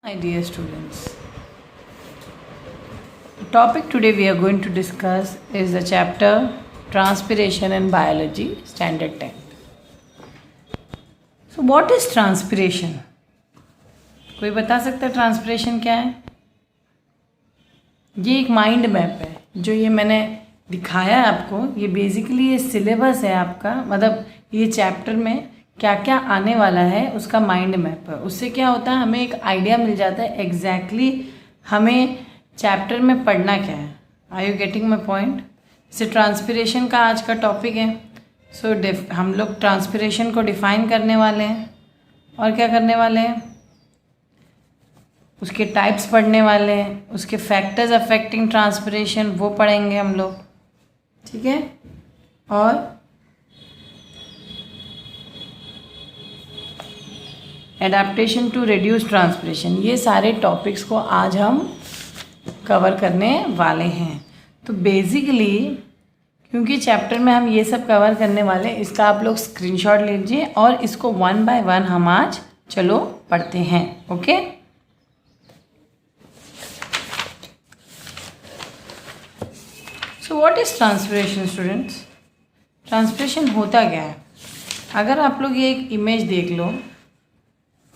My dear students, the topic today we are going to discuss is the chapter Transpiration in Biology, Standard 10. So what is transpiration? कोई बता सकता है transpiration क्या है? ये एक माइंड मैप है जो ये मैंने दिखाया है आपको। ये बेसिकली ये सिलेबस है आपका, मतलब ये चैप्टर में क्या क्या आने वाला है उसका माइंड मैप है। उससे क्या होता है, हमें एक आइडिया मिल जाता है एग्जैक्टली हमें चैप्टर में पढ़ना क्या है। Are you getting my point? जैसे ट्रांसपिरेशन का आज का टॉपिक है, सो हम लोग ट्रांसपिरेशन को डिफाइन करने वाले हैं और क्या करने वाले हैं, उसके टाइप्स पढ़ने वाले हैं, उसके फैक्टर्स अफेक्टिंग ट्रांसपिरेशन वो पढ़ेंगे हम लोग, ठीक है। और एडाप्टेशन टू रिड्यूस ट्रांसपिरेशन, ये सारे टॉपिक्स को आज हम कवर करने वाले हैं। तो बेसिकली क्योंकि चैप्टर में हम ये सब कवर करने वाले हैं, इसका आप लोग स्क्रीनशॉट लीजिए और इसको वन बाय वन हम आज चलो पढ़ते हैं। Okay, so what is transpiration students? Transpiration होता क्या है? अगर आप लोग ये एक इमेज देख लो,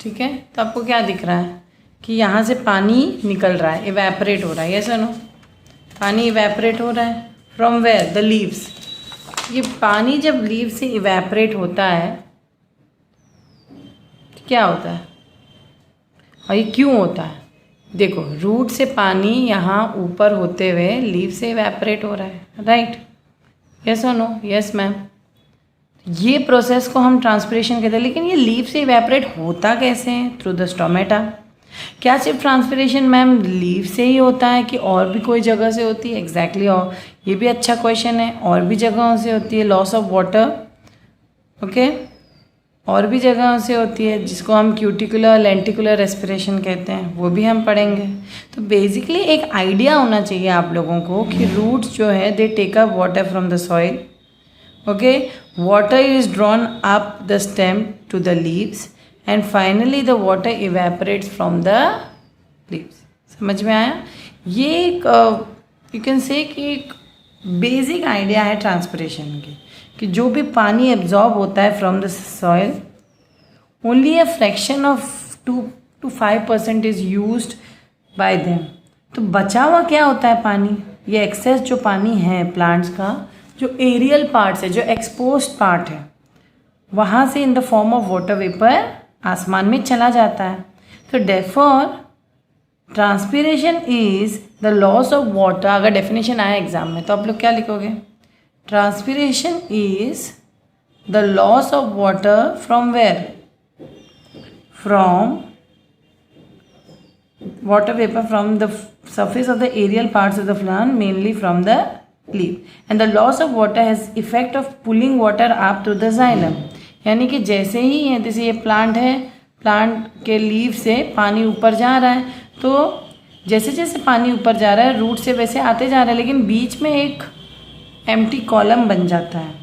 ठीक है, तो आपको क्या दिख रहा है कि यहाँ से पानी निकल रहा है, इवेपोरेट हो रहा है। यस और नो? पानी इवेपोरेट हो रहा है फ्रॉम वेयर? The leaves. ये पानी जब लीव से इवेपोरेट होता है तो क्या होता है और ये क्यों होता है? देखो, रूट से पानी यहाँ ऊपर होते हुए लीव से इवेपोरेट हो रहा है, राइट? यस और नो? Yes ma'am. ये प्रोसेस को हम ट्रांसपिरेशन कहते हैं। लेकिन ये लीव से इवेपोरेट होता कैसे है? Through the stomata. क्या सिर्फ ट्रांसपिरेशन मैम लीव से ही होता है कि और भी कोई जगह से होती है? एग्जैक्टली, और ये भी अच्छा क्वेश्चन है। और भी जगहों से होती है, लॉस ऑफ वाटर, ओके, और भी जगहों से होती है जिसको हम क्यूटिकुलर लेंटिकुलर रेस्पिरेशन कहते हैं, वो भी हम पढ़ेंगे। तो बेसिकली एक आइडिया होना चाहिए आप लोगों को कि रूट्स जो है they take up water from the soil, okay, water is drawn up the stem to the leaves and finally the water evaporates from the leaves. समझ में आया? ये एक यू कैन से कि एक बेसिक आइडिया है ट्रांसपिरेशन की, कि जो भी पानी एब्जॉर्ब होता है from the soil, only a fraction of 2 to 5% is used by them. तो बचा हुआ क्या होता है पानी? ये एक्सेस जो पानी है प्लांट्स का, जो एरियल पार्ट्स है, जो एक्सपोज्ड पार्ट है, वहाँ से in the form of water vapour आसमान में चला जाता है। तो therefore transpiration is the loss of water. अगर डेफिनेशन आया एग्जाम में तो आप लोग क्या लिखोगे? Transpiration is the loss of water from where? From water vapor from the surface of the aerial parts of the plant, mainly from the leaf, and the loss of water has effect of pulling water up to the xylem। यानी कि जैसे ही जैसे ये plant है, plant के leaf से पानी ऊपर जा रहा है, तो जैसे जैसे पानी ऊपर जा रहा है रूट से वैसे आते जा रहा है, लेकिन बीच में एक एम्प्टी कॉलम बन जाता है,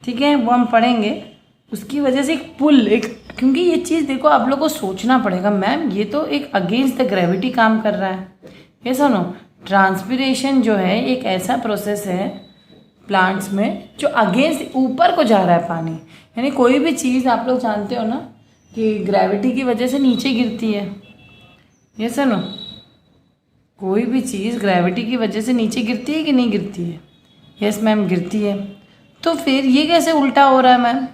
ठीक है, वो हम पढ़ेंगे। उसकी वजह से एक पुल, एक, क्योंकि ये चीज़ देखो आप लोग को सोचना पड़ेगा, मैम ये तो एक अगेंस्ट द ग्रेविटी काम कर रहा है। ये सुनो, ट्रांसपिरेशन जो है एक ऐसा प्रोसेस है प्लांट्स में जो अगेंस्ट ऊपर को जा रहा है पानी। यानी कोई भी चीज़ आप लोग जानते हो ना कि ग्रेविटी की वजह से नीचे गिरती है। ये सुनो, कोई भी चीज़ ग्रेविटी की वजह से नीचे गिरती है कि नहीं गिरती है? यस मैम, गिरती है। तो फिर ये कैसे उल्टा हो रहा है मैम?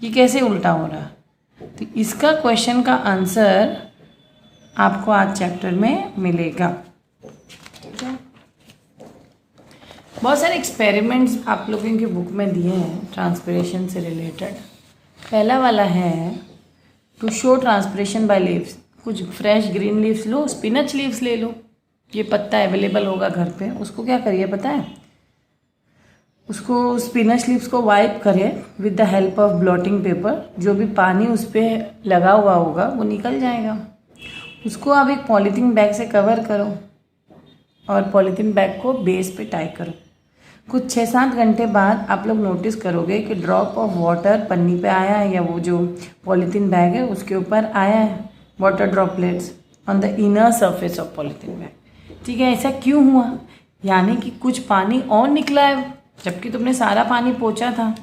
ये कैसे उल्टा हो रहा है? तो इसका क्वेश्चन का आंसर आपको आज चैप्टर में मिलेगा। बहुत सारे एक्सपेरिमेंट्स आप लोगों की बुक में दिए हैं ट्रांसपिरेशन से रिलेटेड। पहला वाला है to show transpiration by leaves. कुछ फ्रेश ग्रीन लीव्स लो, स्पिनच लीव्स ले लो, ये पत्ता अवेलेबल होगा घर पे। उसको क्या करिए पता है? उसको स्पिनच लीव्स को वाइप करें with the help of blotting paper. जो भी पानी उस पर लगा हुआ होगा वो निकल जाएगा। उसको आप एक पॉलीथीन बैग से कवर करो और पॉलीथीन बैग को बेस पे टाई करो। कुछ 6-7 घंटे बाद आप लोग नोटिस करोगे कि ड्रॉप ऑफ वाटर पन्नी पे आया है या वो जो पॉलीथीन बैग है उसके ऊपर आया है। Water droplets on the inner surface of polythene bag. ठीक है, ऐसा क्यों हुआ? यानी कि कुछ पानी और निकला है जबकि तुमने सारा पानी पोंछा था।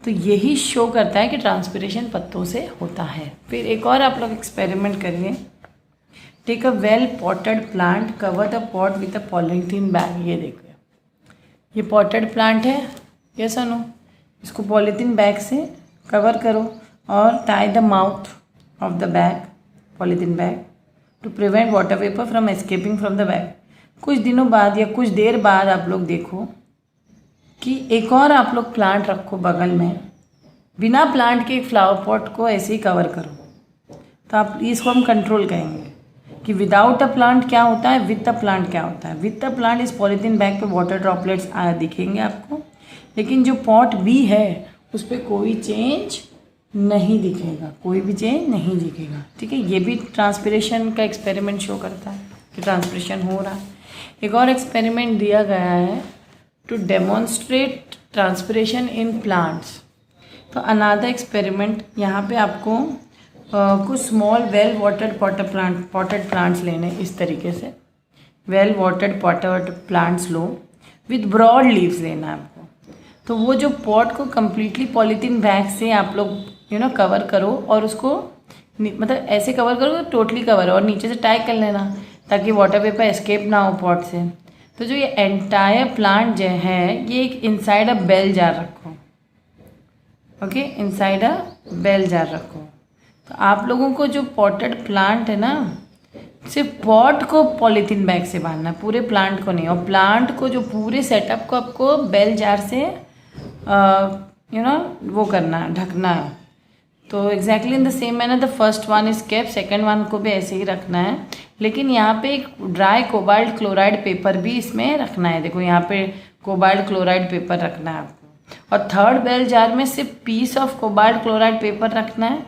तो यही शो करता है कि ट्रांसपिरेशन पत्तों से होता है। फिर एक और आप लोग एक्सपेरिमेंट करिए। Take a well potted plant, cover the pot with a polythene bag. ये देखो, ये पॉटेड प्लांट है, यस और नो? इसको पॉलीथीन बैग से कवर करो और tie the mouth of the bag, polythene bag, to prevent water vapour from escaping from the bag. कुछ दिनों बाद या कुछ देर बाद आप लोग देखो कि एक और आप लोग प्लांट रखो बगल में, बिना प्लांट के एक फ्लावर पॉट को ऐसे ही कवर करो। तो आप इसको हम कंट्रोल कहेंगे कि विदाउट अ प्लांट क्या होता है, विद अ प्लांट क्या होता है। विद अ प्लांट इस पॉलीथीन बैग पे वाटर ड्रॉपलेट्स दिखेंगे आपको, लेकिन जो पॉट भी है उस पर कोई चेंज नहीं दिखेगा, कोई भी चेंज नहीं दिखेगा। ठीक है, ये भी ट्रांसपिरेशन का एक्सपेरिमेंट शो करता है कि ट्रांसपिरेशन हो रहा है। एक और एक्सपेरिमेंट दिया गया है to demonstrate transpiration in plants. तो अनादर एक्सपेरिमेंट, यहाँ पे आपको कुछ small well watered potted plants लेने, इस तरीके से वेल वाटर्ड पॉटेड प्लांट्स लो, विद ब्रॉड लीव्स लेना है आपको। तो वो जो पॉट को कम्प्लीटली पॉलीथीन बैग से आप लोग कवर करो और उसको मतलब ऐसे कवर करो, टोटली कवर, और नीचे से टाई कर लेना ताकि वाटर वेपर एस्केप ना हो पॉट से। तो जो ये एंटायर प्लांट जो है, ये एक इनसाइड अ बेल जार रखो। Okay, inside a bell jar रखो। तो आप लोगों को जो पॉटेड प्लांट है ना, सिर्फ पॉट को पॉलीथीन बैग से बांधना है, पूरे प्लांट को नहीं। और प्लांट को जो पूरे सेटअप को आपको बेल जार से वो करना है, ढकना है। तो exactly in the same manner the first one is kept, second one को भी ऐसे ही रखना है। लेकिन यहाँ पे एक ड्राई कोबाल्ट क्लोराइड पेपर भी इसमें रखना है। देखो यहाँ पे कोबाल्ट क्लोराइड पेपर रखना है आपको। और थर्ड बेल जार में सिर्फ piece of cobalt chloride paper रखना है।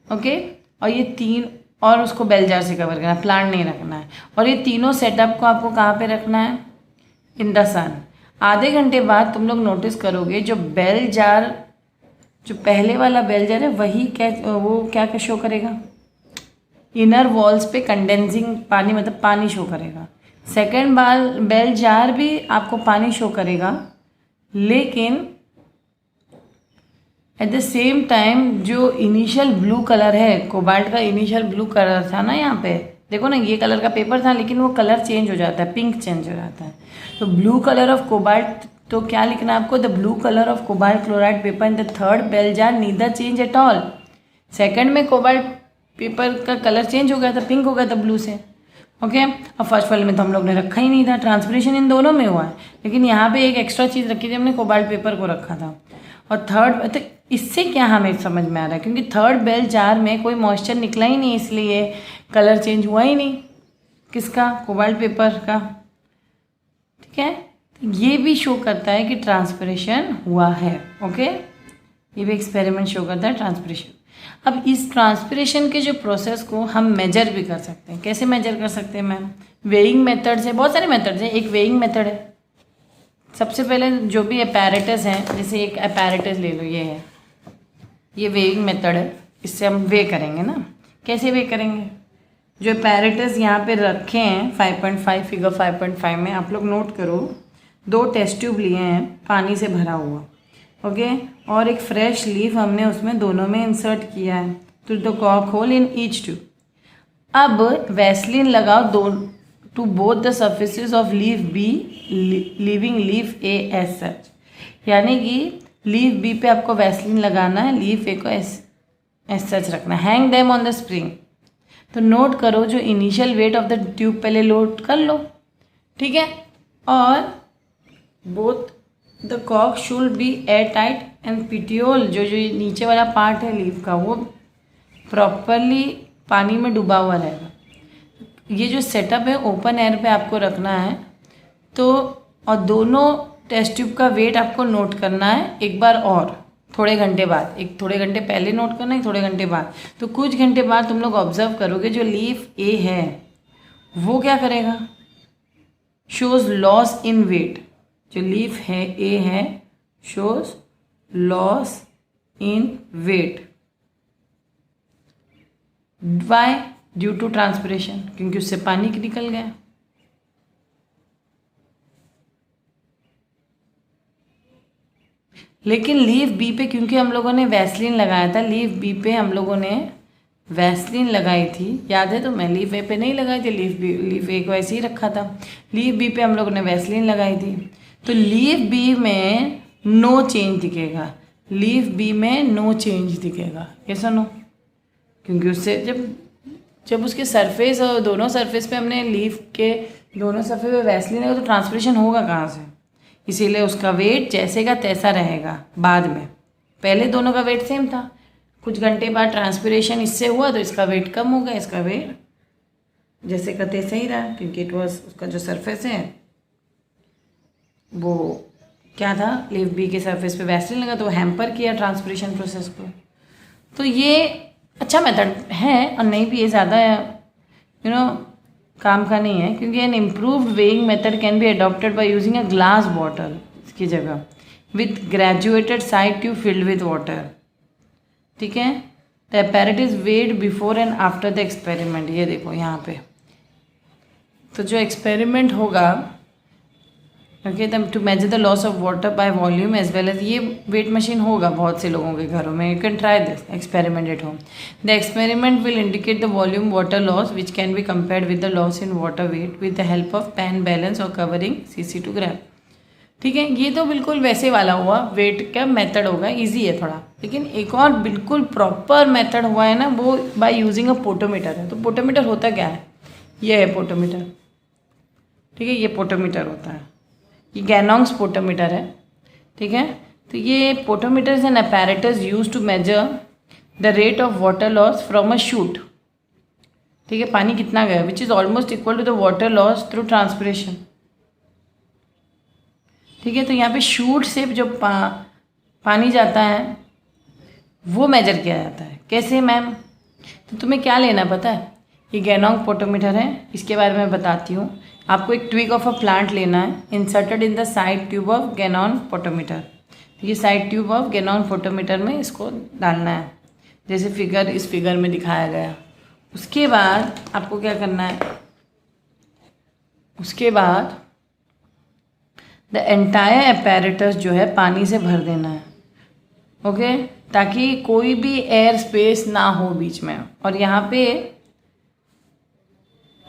ओके, और ये तीन, और उसको बेल जार से कवर करना है, प्लांट नहीं रखना है। और ये तीनों सेटअप को आपको कहाँ पे रखना है? इन द सन। आधे घंटे बाद तुम लोग नोटिस करोगे जो बेल जार, जो पहले वाला बेल जार है, वही क्या शो करेगा? इनर वॉल्स पे कंडेंसिंग पानी, मतलब पानी शो करेगा। सेकेंड बेल जार भी आपको पानी शो करेगा, लेकिन एट द सेम टाइम जो इनिशियल ब्लू कलर है, कोबाल्ट का इनिशियल ब्लू कलर था ना, यहाँ पे देखो ना, ये कलर का पेपर था, लेकिन वो कलर चेंज हो जाता है, पिंक चेंज हो जाता है। तो ब्लू कलर ऑफ कोबाल्ट, तो क्या लिखना है आपको? The blue colour of cobalt chloride paper in the third bell jar neither change at all. Second में कोबाल्ट पेपर का कलर चेंज हो गया था, पिंक हो गया था ब्लू से। ओके, अब फर्स्ट वाले में तो हम लोग ने रखा ही नहीं था, ट्रांसपिरेशन इन दोनों में हुआ है, लेकिन यहाँ पे एक एक्स्ट्रा चीज़ रखी थी हमने, कोबाल्ट पेपर को रखा था। और थर्ड, तो इससे क्या हमें समझ में आ रहा है? क्योंकि थर्ड बेल जार में कोई मॉइस्चर निकला ही नहीं, इसलिए कलर चेंज हुआ ही नहीं। किसका? कोबाल्ट पेपर का। ठीक है, तो ये भी शो करता है कि ट्रांसपिरेशन हुआ है। ओके, ये भी एक्सपेरिमेंट शो करता है ट्रांसपिरेशन। अब इस ट्रांसपिरेशन के जो प्रोसेस को हम मेजर भी कर सकते हैं। कैसे मेजर कर सकते हैं मैम? वेइंग मेथड से। बहुत सारे मेथड्स हैं, एक वेइंग मेथड है। सबसे पहले जो भी अपैरेटस हैं, जैसे एक अपैरेटस ले लो, ये है, ये वेइंग मेथड है, इससे हम वे करेंगे ना। कैसे वे करेंगे? जो अपैरेटस यहाँ पे रखे हैं 5.5, फिगर 5.5 में आप लोग नोट करो, 2 टेस्ट ट्यूब लिए हैं पानी से भरा हुआ, ओके, और एक फ्रेश लीफ हमने उसमें दोनों में इंसर्ट किया है टू द कॉक होल इन ईच ट्यूब। अब वैसलीन लगाओ to both the surfaces of leaf B, leaving leaf A as such. यानी कि लीफ बी पे आपको वैसलीन लगाना है, लीफ ए को एज सच रखना है। Hang them on the spring. तो नोट करो, जो initial weight of the tube पहले लोड कर लो, ठीक है, और बोथ द कॉक should be air tight and petiole, जो नीचे वाला पार्ट है लीफ का, वो प्रॉपरली पानी में डूबा हुआ रहेगा। ये जो सेटअप है ओपन एयर पे आपको रखना है। तो और दोनों टेस्ट ट्यूब का वेट आपको नोट करना है एक बार और, थोड़े घंटे बाद। एक थोड़े घंटे पहले नोट करना है, थोड़े घंटे बाद। तो कुछ घंटे बाद तुम लोग ऑब्जर्व करोगे जो लीफ ए है वो क्या करेगा? Shows loss in weight. जो लीफ है ए है, shows loss in weight. Why? Due to transpiration, क्योंकि उससे पानी निकल गया। लेकिन लीफ बी पे क्योंकि हम लोगों ने वैसलीन लगाया था, लीफ बी पे हम लोगों ने वैसलीन लगाई थी, याद है? तो मैं लीफ ए पे नहीं लगाई थी, लीफ ए को ऐसे ही रखा था। लीफ बी पे हम लोगों ने वैसलीन लगाई थी, तो लीफ बी में नो चेंज दिखेगा, लीफ बी में नो चेंज दिखेगा, कैसा नो? क्योंकि उससे जब उसके सरफेस और दोनों सरफेस पे हमने लीफ के दोनों सरफेस पे वैसलीन है तो ट्रांसपिरेशन होगा कहाँ से? इसीलिए उसका वेट जैसे का तैसा रहेगा बाद में। पहले दोनों का वेट सेम था, कुछ घंटे बाद ट्रांसपिरेशन इससे हुआ तो इसका वेट कम हो गया, इसका वेट जैसे का तैसा ही रहा, क्योंकि इट वॉज उसका जो सरफेस है वो क्या था, लीफ बी के सरफेस पे वैसलीन लगा तो वो हैम्पर किया ट्रांसपिरेशन प्रोसेस को। तो ये अच्छा मेथड है और नहीं भी ये ज़्यादा काम का नहीं है, क्योंकि an improved weighing method can be adopted by using a glass bottle इसकी जगह with graduated side tube filled with water. ठीक है, the apparatus weighed before and after the experiment. ये देखो यहाँ पे, तो जो एक्सपेरिमेंट होगा okay to measure the loss of water by volume as well as, ये वेट मशीन होगा बहुत से लोगों के घरों में, you can try this experiment eight home. The experiment will indicate the volume water loss which can be compared with the loss in water weight with the help of pan balance और covering cc to gram. ठीक है, ये तो बिल्कुल वैसे वाला हुआ, wait का मेथड होगा, इजी है थोड़ा। लेकिन एक और बिल्कुल प्रॉपर मेथड हुआ है ना, वो बाय यूजिंग अ पोटोमीटर है। तो पोटोमीटर होता क्या है? ये है पोटोमीटर, ठीक है, ये पोटोमीटर होता है, ये गैनोंग्स पोटोमीटर है। ठीक है, तो ये potometer is an apparatus use to measure the rate of water loss from a shoot. ठीक है, पानी कितना गया which is almost equal to the water loss through transpiration. ठीक है, तो यहाँ पे शूट से जो पानी जाता है वो मेजर किया जाता है। कैसे मैम? तो तुम्हें क्या लेना पता है? ये गैनोंग पोटोमीटर है, इसके बारे में बताती हूँ। आपको एक ट्विग ऑफ अ प्लांट लेना है, inserted in the side tube of Ganong potometer. ये side tube of Ganong potometer में इसको डालना है, जैसे इस फिगर में दिखाया गया। उसके बाद आपको क्या करना है? उसके बाद द एंटायर apparatus जो है पानी से भर देना है, ओके, ताकि कोई भी एयर स्पेस ना हो बीच में। और यहाँ पे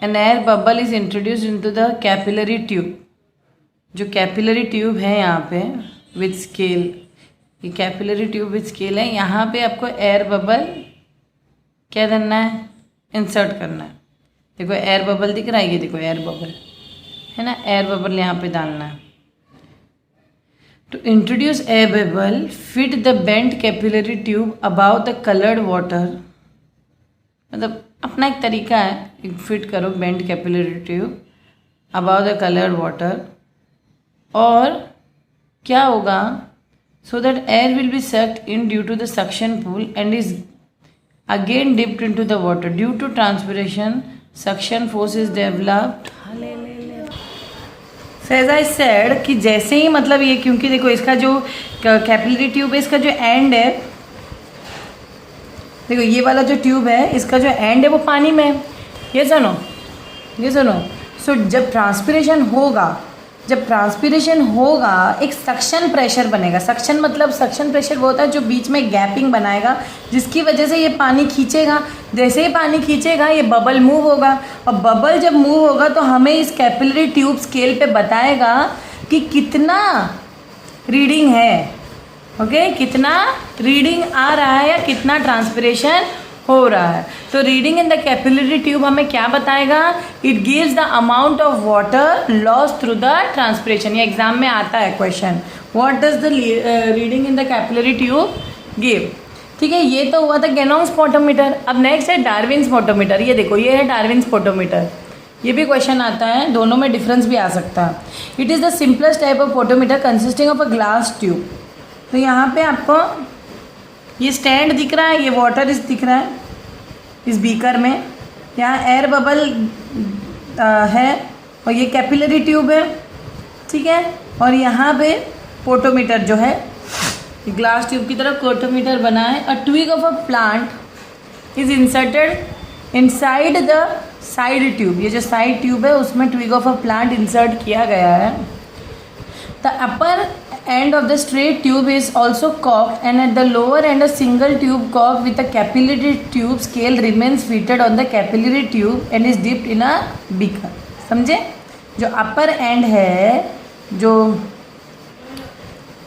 an air bubble is introduced into the capillary tube. जो कैपिलरी ट्यूब है यहाँ पे विथ स्केल, ये कैपिलरी ट्यूब विथ स्केल है, यहाँ पे आपको एयर बबल क्या करना है? इंसर्ट करना है। देखो एयर बबल दिख रहा है, ये देखो एयर बबल है ना, एयर बबल यहाँ पे डालना है। To introduce air bubble, fit the bent capillary tube above the colored water। मतलब अपना एक तरीका है, फिट करो bent capillary tube above the coloured water, और क्या होगा? So that air will be sucked in due to the suction pull and is again dipped into the water due to transpiration suction force is developed. As I said कि जैसे ही मतलब ये, क्योंकि देखो इसका जो कैपिलरी ट्यूब है, इसका जो एंड है, देखो ये वाला जो ट्यूब है, इसका जो एंड है वो पानी में है। ये सुनो, ये सुनो। सो जब ट्रांसपिरेशन होगा एक सक्शन प्रेशर बनेगा। सक्शन मतलब सक्शन प्रेशर वो होता है जो बीच में गैपिंग बनाएगा, जिसकी वजह से ये पानी खींचेगा। जैसे ही पानी खींचेगा ये बबल मूव होगा, और बबल जब मूव होगा तो हमें इस कैपिलरी ट्यूब स्केल पे बताएगा कि कितना रीडिंग है, ओके, कितना रीडिंग आ रहा है या कितना ट्रांसपिरेशन हो रहा है। तो reading in the capillary tube हमें क्या बताएगा? It gives the amount of water loss through the transpiration. ये एग्जाम में आता है question, what does the reading in the capillary tube give. ठीक है, ये तो हुआ था गैनोंग्स पोटोमीटर। अब नेक्स्ट है डार्विन्स पोटोमीटर। ये देखो, ये है डार्विन्स पोटोमीटर। ये भी क्वेश्चन आता है, दोनों में डिफरेंस भी आ सकता है। It is the simplest type of potometer consisting of a glass tube. तो यहाँ पे आपको ये स्टैंड दिख रहा है, ये वाटर इस दिख रहा है इस बीकर में, यहाँ एयर बबल है और ये कैपिलरी ट्यूब है, ठीक है। और यहाँ पे पोटोमीटर जो है ग्लास ट्यूब की तरह पोटोमीटर बना है। A twig of a plant is inserted inside the side tube, ये जो साइड ट्यूब है उसमें twig of a plant insert किया गया है. The upper end of the straight tube is also cocked and at the lower end a single tube cocked with a capillary tube scale remains fitted on the capillary tube and is dipped in a beaker. समझे? जो अपर and है जो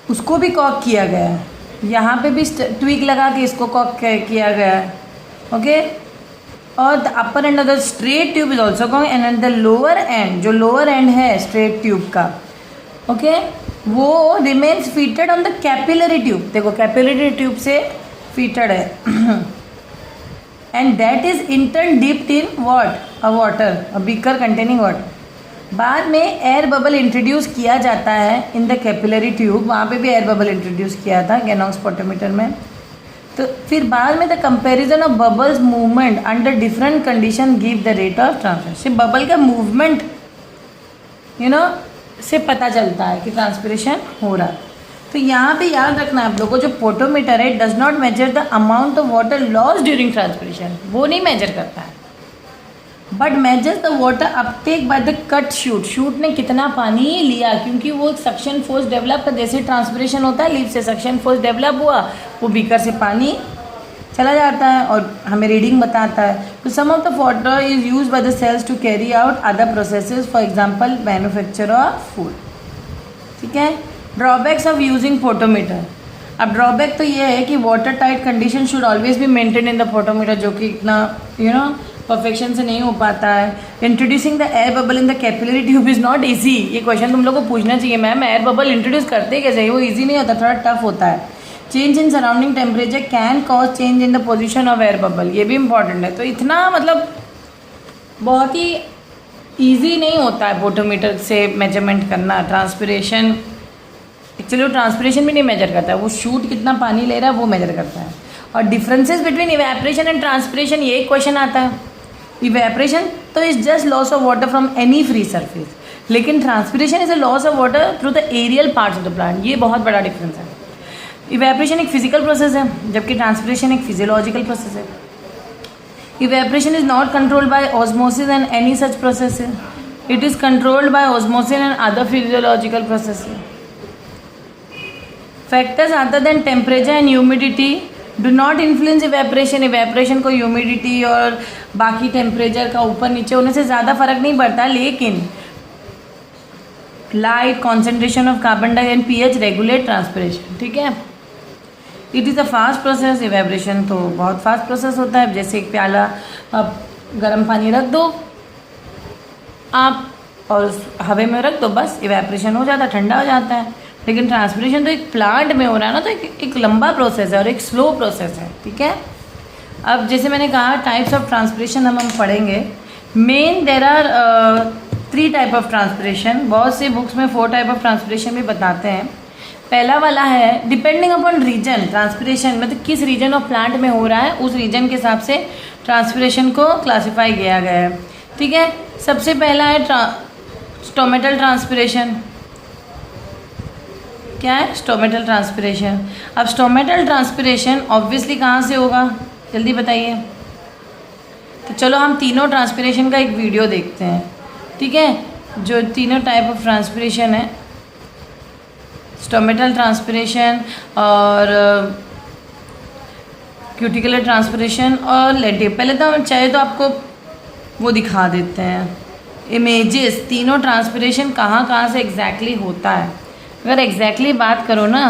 उसको भी Kock किया गया है, यहाँ पे भी ट्विग लगा के इसको कॉक किया गया है. ओके, और the upper end of the straight tube is also कॉक and at the lower end, जो लोअर एंड है स्ट्रेट ट्यूब का, ओके, वो remains fitted on the capillary tube. देखो कैपिलरी ट्यूब से फीटेड है and that is in turn dipped in what, uh water, uh beaker containing water. बाद में air bubble introduce किया जाता है इन द कैपिलरी ट्यूब, वहाँ पे भी एयर बबल इंट्रोड्यूस किया था गैनॉक्स स्पोटोमीटर में. तो फिर बाद में the comparison of bubbles movement under different condition give the rate of transpiration. Bubble का मूवमेंट से पता चलता है कि ट्रांसपिरेशन हो रहा है. तो यहाँ पे याद रखना है आप लोगों को, जो पोटोमीटर है does not measure the amount of water loss during transpiration, वो नहीं मेजर करता है, but measures the water Uptake by the cut shoot. Shoot ने कितना पानी लिया, क्योंकि वो सक्शन फोर्स डेवलप कर, जैसे ट्रांसपिरेशन होता है लीफ से सक्शन फोर्स डेवलप हुआ, वो बीकर से पानी चला जाता है और हमें रीडिंग बताता है. तो some of the water is use by the cells to carry out other processes, for example manufacture of food. ठीक है. Drawbacks of using potometer. अब ड्रॉबैक तो ये है कि water tight condition should always be maintain in the potometer, जो कि इतना परफेक्शन से नहीं हो पाता है. Introducing the air bubble in the capillary tube is not easy. ये क्वेश्चन तुम लोग को पूछना चाहिए, मैम एयर बबल इंट्रोड्यूस करते कैसे, वो ईजी नहीं होता, थोड़ा टफ होता है. Change in surrounding temperature can cause change in the position of air bubble, ये भी इंपॉर्टेंट है. तो इतना मतलब बहुत ही ईजी नहीं होता है पोटोमीटर से मेजरमेंट करना. ट्रांसपिरेशन एक्चुअली वो ट्रांसपिरेशन भी नहीं मेजर करता है, वो शूट कितना पानी ले रहा है वो मेजर करता है. और differences between evaporation and transpiration, ये एक क्वेश्चन आता है. इवेपरेशन तो is just loss of water from any free surface, लेकिन transpiration is a loss of water through the aerial parts of the plant. ये बहुत बड़ा डिफरेंस है. इवेपरेशन एक फिजिकल प्रोसेस है, जबकि ट्रांसपिरेशन एक फिजियोलॉजिकल प्रोसेस है. Evaporation is not controlled by osmosis and any such process. It is controlled by osmosis and other physiological process. Factors other than temperature and humidity do not influence evaporation. Evaporation को humidity और बाकी temperature का ऊपर नीचे होने से ज़्यादा फर्क नहीं पड़ता, लेकिन light, concentration of carbon dioxide and pH regulate transpiration. ठीक है. It is a fast process. Evaporation तो बहुत फास्ट प्रोसेस होता है. जैसे एक प्याला अब गर्म पानी रख दो आप और उस हवा में रख दो, बस इवेपरेशन हो जाता है, ठंडा हो जाता है. लेकिन ट्रांसपिरेशन तो एक प्लांट में हो रहा है ना, तो एक लंबा प्रोसेस है और एक स्लो प्रोसेस है. ठीक है. अब जैसे मैंने कहा टाइप्स ऑफ ट्रांसपिरेशन हम पढ़ेंगे. Main there are 3 type of transpiration. बहुत से बुक्स में 4 टाइप ऑफ ट्रांसपिरेशन भी बताते हैं. पहला वाला है डिपेंडिंग अपॉन रीजन. ट्रांसपिरेशन मतलब किस रीजन ऑफ प्लांट में हो रहा है, उस रीजन के हिसाब से ट्रांसपिरेशन को क्लासीफाई किया गया है. ठीक है. सबसे पहला है स्टोमेटल ट्रांसपिरेशन. क्या है? Stomatal transpiration. अब स्टोमेटल ट्रांसपिरेशन ऑब्वियसली कहाँ से होगा, जल्दी बताइए. तो चलो हम तीनों ट्रांसपिरेशन का एक वीडियो देखते हैं. ठीक है. जो तीनों टाइप ऑफ ट्रांसपिरेशन है, स्टोमेटल ट्रांसपिरेशन और क्यूटिकुलर ट्रांसपिरेशन और लेंटिव. पहले तो हम चाहे तो आपको वो दिखा देते हैं इमेजेस, तीनों ट्रांसपिरेशन कहाँ कहाँ से एग्जैक्टली होता है. अगर एग्जैक्टली बात करो ना,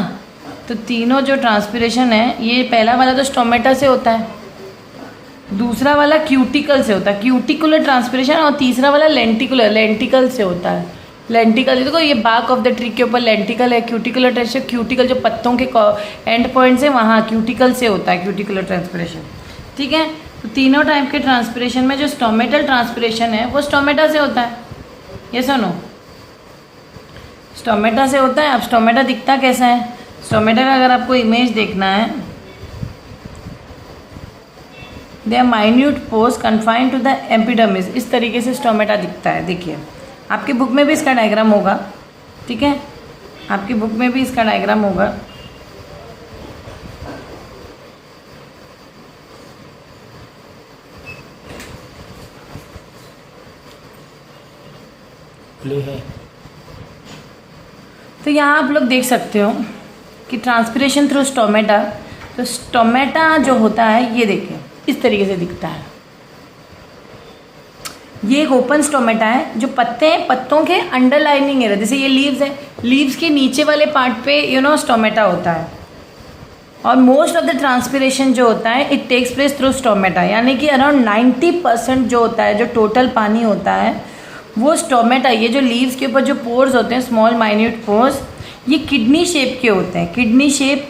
तो तीनों जो ट्रांसपिरेशन है, ये पहला वाला तो स्टोमेटा से होता है, दूसरा वाला क्यूटिकल से होता है क्यूटिकुलर ट्रांसपिरेशन, और तीसरा वाला लेंटिकल से होता है. लेंटिकल देखो, ये बाक ऑफ द ट्री के ऊपर लेंटिकल है. क्यूटिकुलर ट्रांसपिरेशन, क्यूटिकल जो पत्तों के एंड पॉइंट्स है वहाँ क्यूटिकल से होता है क्यूटिकुलर ट्रांसपिरेशन. ठीक है. तो तीनों टाइप के ट्रांसपिरेशन में जो स्टोमेटल ट्रांसपिरेशन है वो स्टोमेटा से होता है. ये सुनो, स्टोमेटा से होता है. अब स्टोमेटा दिखता कैसा है? स्टोमेटा का अगर आपको इमेज देखना है, they are minute pores confined to the epidermis. इस तरीके से स्टोमेटा दिखता है. देखिए आपकी बुक में भी इसका डायग्राम होगा. ठीक है. आपकी बुक में भी इसका डायग्राम होगा. प्ले है। तो यहाँ आप लोग देख सकते हो कि ट्रांसपिरेशन थ्रू स्टोमेटा, तो स्टोमेटा जो होता है ये देखिए इस तरीके से दिखता है। ये एक ओपन स्टोमेटा है, जो पत्ते हैं पत्तों के अंडरलाइनिंग एरिया, जैसे ये लीव्स है, लीव्स के नीचे वाले पार्ट पे स्टोमेटा होता है। और मोस्ट ऑफ द ट्रांसपिरेशन जो होता है it takes place through stomata, यानी कि अराउंड 90% जो होता है, जो टोटल पानी होता है वो स्टोमेटा, ये जो लीव्स के ऊपर जो पोर्स होते हैं, स्मॉल माइन्यूट पोर्स, ये किडनी शेप के होते हैं। किडनी शेप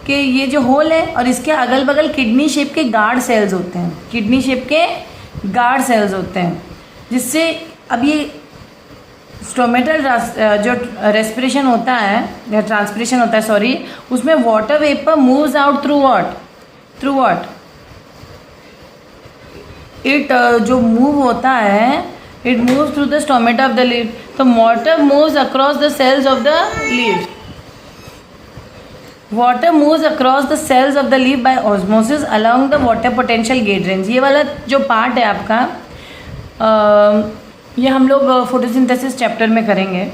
के ये जो होल है और इसके अगल बगल किडनी शेप के गार्ड सेल्स होते हैं, किडनी शेप के गार्ड सेल्स होते हैं, जिससे अब ये स्टोमेटल जो रेस्पिरेशन होता है या ट्रांसपिरेशन होता है सॉरी, उसमें water vapour moves out through what it जो मूव होता है, it moves through the stomata of the leave. तो water moves across the cells of the leave, water moves across the cells of the leave by osmosis along the water potential गेट रेंज। ये वाला जो part है आपका, ये हम लोग फोटोसिंथेसिस चैप्टर में करेंगे,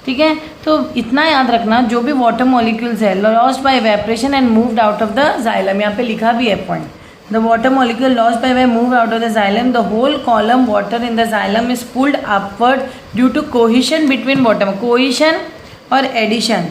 ठीक है। तो इतना याद रखना, जो भी वाटर मॉलिक्यूल्स है lost by evaporation and moved out of the xylem, यहाँ पे लिखा भी है point, the water molecule lost by moved out of the xylem, the whole column water in the xylem is pulled upward due to cohesion between water, cohesion और addition.